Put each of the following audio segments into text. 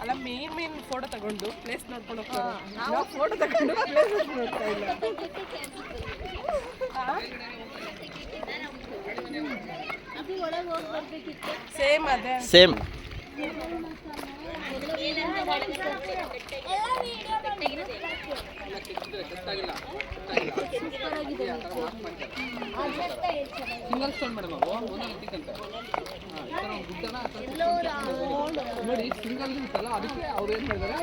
ಅಲ್ಲ main photo ತಗೊಂಡು place ನೋಡ್ಕೊಂಡು ಹೋಗ್ತಾರೆ. ನಾವು ಫೋಟೋ ತಗೊಂಡು ಪ್ಲೇಸ್ ನೋಡ್ತಾ ಇಲ್ಲ. ಸೇಮ್ ಅದೇ ಸೇಮ್. ಸಿಂಗಲ್ ಸ್ಟೋನ್ ಮೇಡಮ್ ಅವು ನೋಡಿ ಸಿಂಗಲ್ ಇರುತ್ತಲ್ಲ ಅದಕ್ಕೆ ಅವ್ರು ಏನು ಮಾಡಿದ್ದಾರೆ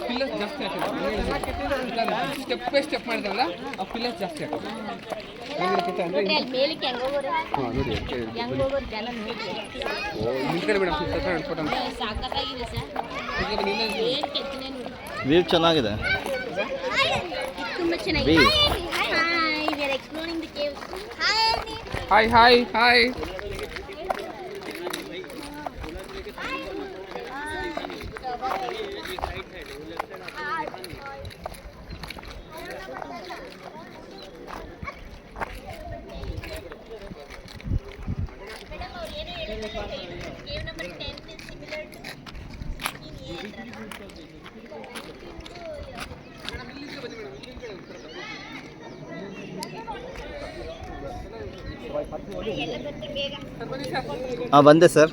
ಪಿಲ್ಲರ್ಸ್ ಜಾಸ್ತಿ ಹಾಕಿದ್ದಾರೆ. ಸ್ಟೆಪ್ ಬೈ ಸ್ಟೆಪ್ ಮಾಡಿದಾರಲ್ಲ ಆ ಪಿಲ್ಲರ್ಸ್ ಜಾಸ್ತಿ ಹಾಕಿದ್ದಾರೆ. ವ್ಯೂ ಚೆನ್ನಾಗಿದೆ. Hi hi hi. ಹಾಂ ಬಂದೆ ಸರ್.